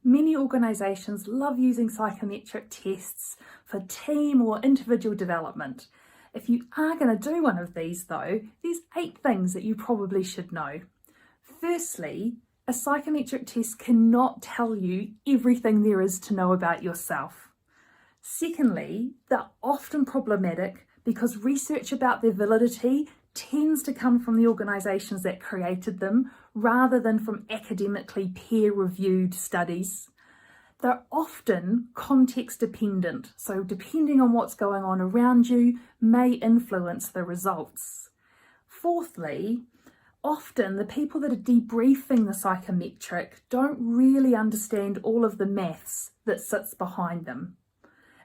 Many organisations love using psychometric tests for team or individual development. If you are going to do one of these though, there's 8 things that you probably should know. Firstly, a psychometric test cannot tell you everything there is to know about yourself. Secondly, they're often problematic because research about their validity tends to come from the organisations that created them rather than from academically peer-reviewed studies. They're often context dependent, so depending on what's going on around you may influence the results. Fourthly, often the people that are debriefing the psychometric don't really understand all of the maths that sits behind them.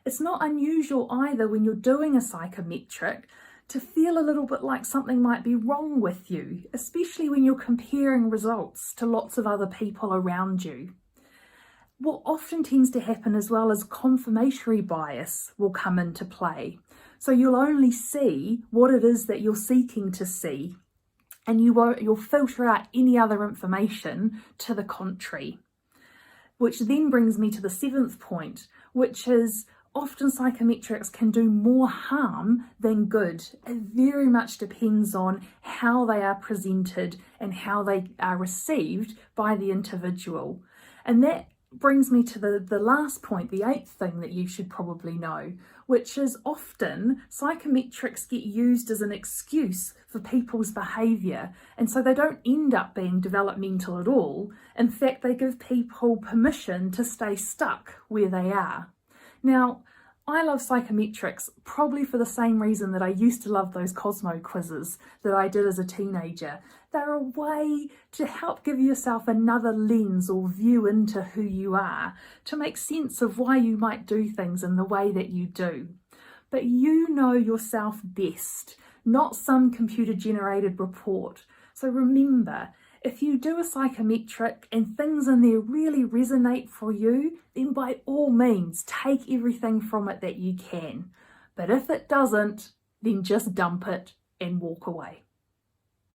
It's not unusual either when you're doing a psychometric to feel a little bit like something might be wrong with you, especially when you're comparing results to lots of other people around you. What often tends to happen as well is confirmatory bias will come into play. So you'll only see what it is that you're seeking to see, and you'll filter out any other information to the contrary. Which then brings me to the 7th point, which is often psychometrics can do more harm than good. It very much depends on how they are presented and how they are received by the individual. And that brings me to the last point, the 8th thing that you should probably know, which is often psychometrics get used as an excuse for people's behaviour, and so they don't end up being developmental at all. In fact, they give people permission to stay stuck where they are. Now, I love psychometrics probably for the same reason that I used to love those Cosmo quizzes that I did as a teenager. They're a way to help give yourself another lens or view into who you are, to make sense of why you might do things in the way that you do. But you know yourself best, not some computer-generated report. So remember, if you do a psychometric and things in there really resonate for you, then by all means take everything from it that you can. But if it doesn't, then just dump it and walk away.